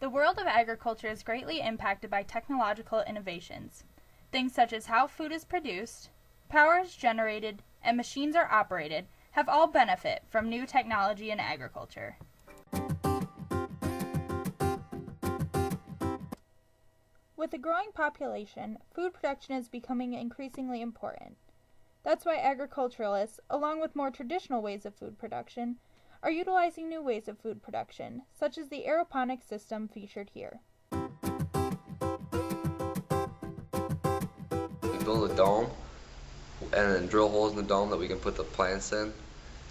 The world of agriculture is greatly impacted by technological innovations. Things such as how food is produced, power is generated, and machines are operated have all benefit from new technology in agriculture. With a growing population, food production is becoming increasingly important. That's why agriculturalists, along with more traditional ways of food production, are utilizing new ways of food production, such as the aeroponic system featured here. We build a dome and then drill holes in the dome that we can put the plants in,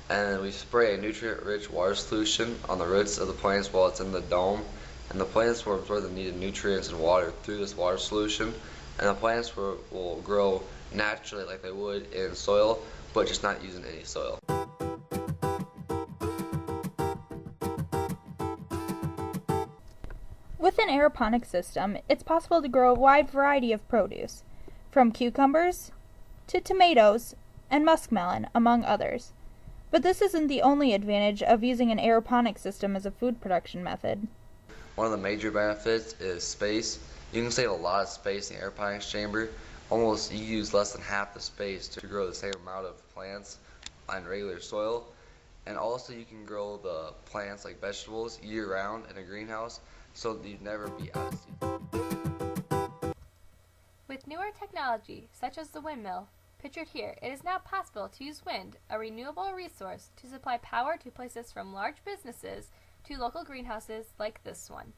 and then we spray a nutrient-rich water solution on the roots of the plants while it's in the dome, and the plants will absorb the needed nutrients and water through this water solution, and the plants will grow naturally like they would in soil, but just not using any soil. With an aeroponic system, it's possible to grow a wide variety of produce, from cucumbers to tomatoes and muskmelon, among others. But this isn't the only advantage of using an aeroponic system as a food production method. One of the major benefits is space. You can save a lot of space in the aeroponics chamber. Almost, you use less than half the space to grow the same amount of plants on regular soil. And also you can grow the plants like vegetables year-round in a greenhouse, so that you'd never be out of season. With newer technology, such as the windmill, pictured here, it is now possible to use wind, a renewable resource, to supply power to places from large businesses to local greenhouses like this one.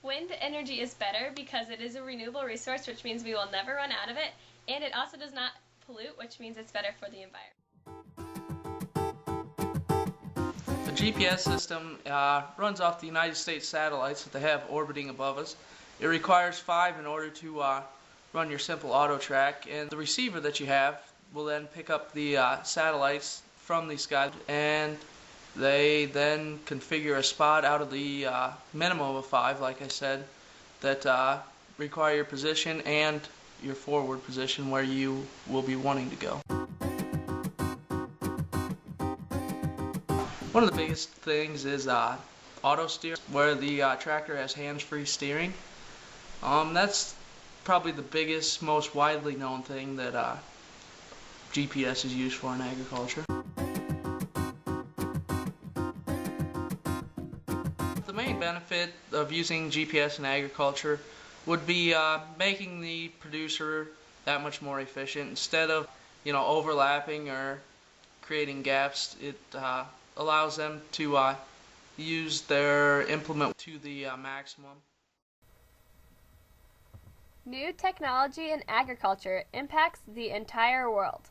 Wind energy is better because it is a renewable resource, which means we will never run out of it, and it also does not pollute, which means it's better for the environment. The GPS system runs off the United States satellites that they have orbiting above us. It requires 5 in order to run your simple auto track, and the receiver that you have will then pick up the satellites from the sky, and they then configure a spot out of the minimum of 5, like I said, that require your position and your forward position where you will be wanting to go. One of the biggest things is auto steer, where the tractor has hands-free steering. That's probably the biggest, most widely known thing that GPS is used for in agriculture. The main benefit of using GPS in agriculture would be making the producer that much more efficient. Instead of, overlapping or creating gaps, it allows them to use their implement to the maximum. New technology in agriculture impacts the entire world.